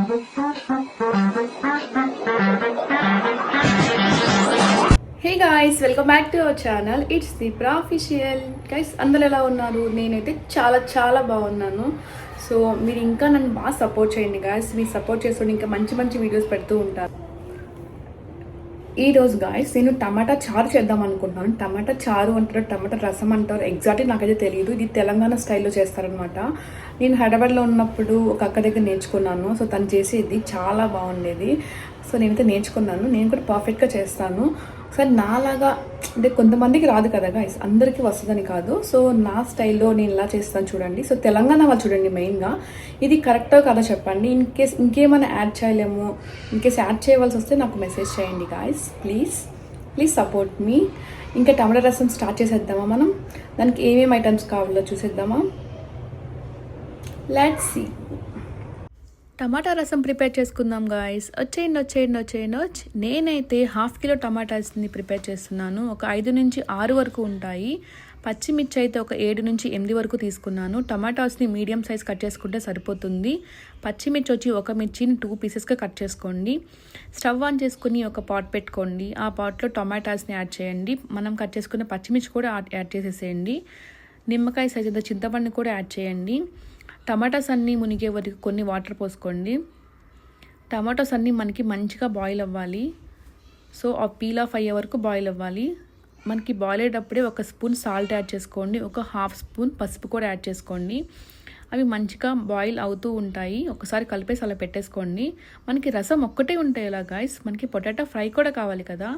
Hey guys, welcome back to our channel. It's Deepra official. Guys, అందరు ఎలా ఉన్నారు? నేనైతే చాలా బాగున్నాను. సో మీరు ఇంకా నన్ను బాగా సపోర్ట్ చేయండి గాయస్. మీరు సపోర్ట్ చేస్తుంటే ఇంకా మంచి వీడియోస్ పెడుతూ ఉంటారు. ఈరోజు గాయస్ నేను టమాటా చారు చేద్దాం అనుకుంటున్నాను. టమాటా చారు అంటారు, టమాటా రసం అంటారు, ఎగ్జాక్ట్లీ నాకైతే తెలియదు. ఇది తెలంగాణ స్టైల్లో చేస్తారనమాట. నేను హైదరాబాద్లో ఉన్నప్పుడు ఒక అక్క దగ్గర నేర్చుకున్నాను. సో తను చేసేది చాలా బాగుండేది. సో నేనైతే నేర్చుకున్నాను. నేను కూడా పర్ఫెక్ట్గా చేస్తాను. ఒకసారి నాలాగా అంటే కొంతమందికి రాదు కదా గైస్, అందరికీ వస్తుందని కాదు. సో నా స్టైల్లో నేను ఇలా చేస్తాను చూడండి. సో తెలంగాణ వాళ్ళు చూడండి మెయిన్గా. ఇది కరెక్టో కదా చెప్పండి. ఇన్కేస్ ఇంకేమైనా యాడ్ చేయలేము, ఇన్కేస్ యాడ్ చేయవలసి వస్తే నాకు మెసేజ్ చేయండి గాయస్. ప్లీజ్ సపోర్ట్ మీ. ఇంకా టమాటా రసం స్టార్ట్ చేసేద్దామా మనం? దానికి ఏమేమి ఐటమ్స్ కావాలో చూసేద్దామా? Let's see. టమాటా రసం ప్రిపేర్ చేసుకుందాం గాయస్. వచ్చేయండి. నేనైతే 1/2 కిలో టమాటాస్ని ప్రిపేర్ చేస్తున్నాను. ఒక 5 నుంచి 6 వరకు ఉంటాయి. పచ్చిమిర్చి అయితే ఒక 7 నుంచి 8 వరకు తీసుకున్నాను. టమాటాస్ని మీడియం సైజ్ కట్ చేసుకుంటే సరిపోతుంది. పచ్చిమిర్చి వచ్చి ఒక మిర్చిని 2 పీసెస్గా కట్ చేసుకోండి. స్టవ్ ఆన్ చేసుకుని ఒక పాట్ పెట్టుకోండి. ఆ పాట్లో టమాటాస్ని యాడ్ చేయండి. మనం కట్ చేసుకున్న పచ్చిమిర్చి కూడా యాడ్ చేసేసేయండి. నిమ్మకాయ సైజ్ అంత చింతపండు కూడా యాడ్ చేయండి. టమాటాస్ అన్నీ మునిగే వరకు కొన్ని వాటర్ పోసుకోండి. టమాటాస్ అన్నీ మనకి మంచిగా బాయిల్ అవ్వాలి. సో ఆ పీల్ ఆఫ్ అయ్యే వరకు బాయిల్ అవ్వాలి. మనకి బాయిల్ అయ్యేటప్పుడే ఒక స్పూన్ సాల్ట్ యాడ్ చేసుకోండి. ఒక 1/2 స్పూన్ పసుపు కూడా యాడ్ చేసుకోండి. అవి మంచిగా బాయిల్ అవుతూ ఉంటాయి. ఒకసారి కలిపేసి అలా పెట్టేసుకోండి. మనకి రసం ఒక్కటే ఉంటాయి ఇలా గాయస్. మనకి పొటాటో ఫ్రై కూడా కావాలి కదా,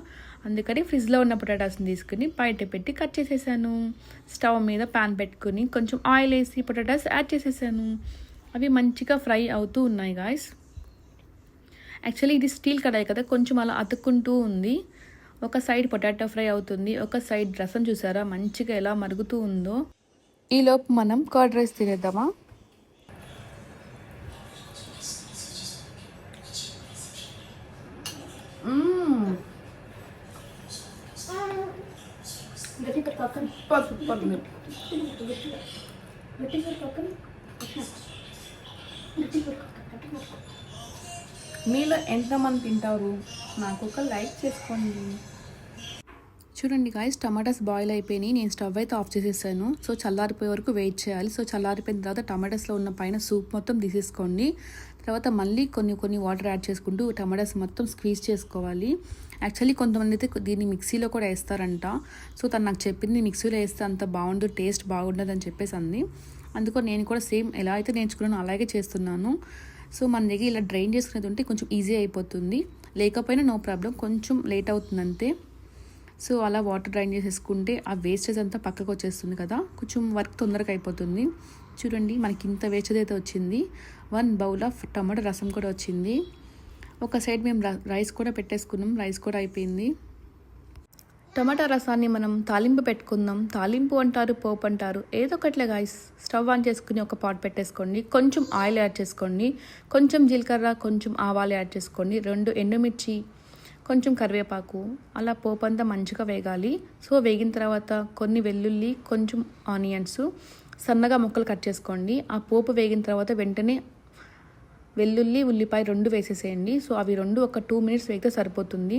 అందుకని ఫ్రిడ్జ్లో ఉన్న పొటాటోస్ని తీసుకుని బయట పెట్టి కట్ చేసేసాను. స్టవ్ మీద ప్యాన్ పెట్టుకుని కొంచెం ఆయిల్ వేసి పొటాటోస్ యాడ్ చేసేసాను. అవి మంచిగా ఫ్రై అవుతూ ఉన్నాయి గాయస్. యాక్చువల్లీ ఇది స్టీల్ కడాయి కదా, కొంచెం అలా అతుక్కుంటూ ఉంది. ఒక సైడ్ పొటాటో ఫ్రై అవుతుంది, ఒక సైడ్ రసం చూసారా మంచిగా ఎలా మరుగుతూ ఉందో. ఈలోపు మనం కర్డ్ రైస్ తినేద్దామా? మీలో ఎంతమంది తింటారు? నాకు ఒక లైక్ చేసుకోండి. చూడండి గాయస్, టమాటాస్ బాయిల్ అయిపోయినాయి. నేను స్టవ్ అయితే ఆఫ్ చేసేసాను. సో చల్లారిపోయే వరకు వెయిట్ చేయాలి. సో చల్లారిపోయిన తర్వాత టమాటాస్లో ఉన్న పైన సూప్ మొత్తం తీసేసుకోండి. తర్వాత మళ్ళీ కొన్ని వాటర్ యాడ్ చేసుకుంటూ టమాటాస్ మొత్తం స్క్వీజ్ చేసుకోవాలి. యాక్చువల్లీ కొంతమంది అయితే దీన్ని మిక్సీలో కూడా వేస్తారంట. సో తను నాకు చెప్పింది మిక్సీలో వేస్తే అంత బాగుండు, టేస్ట్ బాగుండదు అని చెప్పేసి అంది. అందుకో నేను కూడా సేమ్ ఎలా అయితే నేర్చుకున్నానో అలాగే చేస్తున్నాను. సో మన దగ్గర ఇలా డ్రైన్ చేసుకునేది ఉంటే కొంచెం ఈజీ అయిపోతుంది. లేకపోయినా నో ప్రాబ్లం, కొంచెం లేట్ అవుతుంది అంతే. సో అలా వాటర్ డ్రైన్ చేసేసుకుంటే ఆ వేస్టేజ్ అంతా పక్కకు వచ్చేస్తుంది కదా, కొంచెం వర్క్ తొందరగా అయిపోతుంది. చూడండి మనకి ఇంత వేస్టేజ్ అయితే వచ్చింది. 1 బౌల్ ఆఫ్ టమాటో రసం కూడా వచ్చింది. ఒక సైడ్ మేము రైస్ కూడా పెట్టేసుకున్నాం. రైస్ కూడా అయిపోయింది. టమాటా రసాన్ని మనం తాలింపు పెట్టుకుందాం. తాలింపు అంటారు, పోపు అంటారు, ఏదో ఒకట్లే గాయస్. స్టవ్ ఆన్ చేసుకుని ఒక పాట్ పెట్టేసుకోండి. కొంచెం ఆయిల్ యాడ్ చేసుకోండి. కొంచెం జీలకర్ర, కొంచెం ఆవాలు యాడ్ చేసుకోండి. 2 ఎండుమిర్చి, కొంచెం కరివేపాకు, అలా పోపు అంతా మంచిగా వేగాలి. సో వేగిన తర్వాత కొన్ని వెల్లుల్లి, కొంచెం ఆనియన్స్ సన్నగా ముక్కలు కట్ చేసుకోండి. ఆ పోపు వేగిన తర్వాత వెంటనే వెల్లుల్లి, ఉల్లిపాయ 2 వేసేసేయండి. సో అవి 2 ఒక 2 మినిట్స్ వేగితే సరిపోతుంది.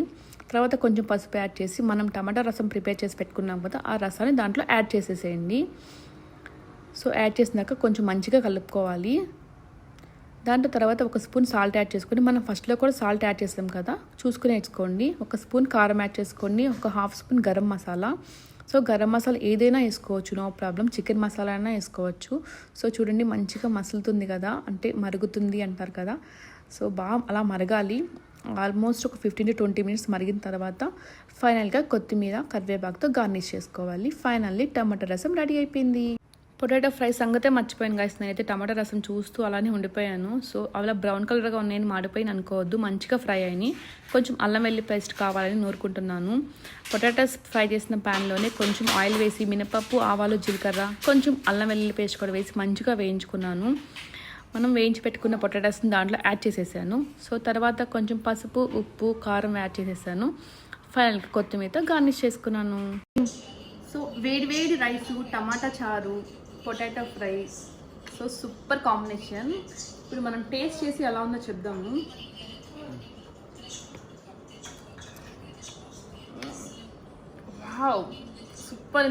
తర్వాత కొంచెం పసుపు యాడ్ చేసి మనం టమాటా రసం ప్రిపేర్ చేసి పెట్టుకున్నాం కదా, ఆ రసాన్ని దాంట్లో యాడ్ చేసేసేయండి. సో యాడ్ చేసినాక కొంచెం మంచిగా కలుపుకోవాలి. దాంట్లో తర్వాత ఒక స్పూన్ సాల్ట్ యాడ్ చేసుకొని, మనం ఫస్ట్లో కూడా సాల్ట్ యాడ్ చేస్తాం కదా, చూసుకుని వేసుకోండి. ఒక స్పూన్ కారం యాడ్ చేసుకోండి. ఒక 1/2 స్పూన్ గరం మసాలా. సో గరం మసాలా ఏదైనా వేసుకోవచ్చు, నో ప్రాబ్లం. చికెన్ మసాలా అయినా వేసుకోవచ్చు. సో చూడండి మంచిగా మసులుతుంది కదా, అంటే మరుగుతుంది అంటారు కదా. సో బాగా అలా మరగాలి. ఆల్మోస్ట్ ఒక 15 to 20 మినిట్స్ మరిగిన తర్వాత ఫైనల్గా కొత్తిమీర, కరివేపాకుతో గార్నిష్ చేసుకోవాలి. ఫైనల్లీ టమాటా రసం రెడీ అయిపోయింది. పొటాటో ఫ్రై సంగతే మర్చిపోయాను గాయస్. నేనైతే టమాటా రసం చూస్తూ అలానే ఉండిపోయాను. సో అలా బ్రౌన్ కలర్గా ఉన్నాయని మాడిపోయి అనుకోవద్దు, మంచిగా ఫ్రై అయినాయి. కొంచెం అల్లం వెల్లి పేస్ట్ కావాలని నూరుకుంటున్నాను. పొటాటోస్ ఫ్రై చేసిన ప్యాన్లోనే కొంచెం ఆయిల్ వేసి మినపప్పు, ఆవాలు, జీలకర్ర, కొంచెం అల్లం వెల్లుల్లి పేస్ట్ కూడా వేసి మంచిగా వేయించుకున్నాను. మనం వేయించి పెట్టుకున్న పొటాటోస్ని దాంట్లో యాడ్ చేసేసాను. సో తర్వాత కొంచెం పసుపు, ఉప్పు, కారం యాడ్ చేసేసాను. ఫైనల్గా కొత్తిమీరతో గార్నిష్ చేసుకున్నాను. సో వేడి రైసు, టమాటా చారు, potato fry, so so super combination. ఇప్పుడు మనం టేస్ట్ చేసి ఎలా ఉందో చెప్దాము. Wow, super.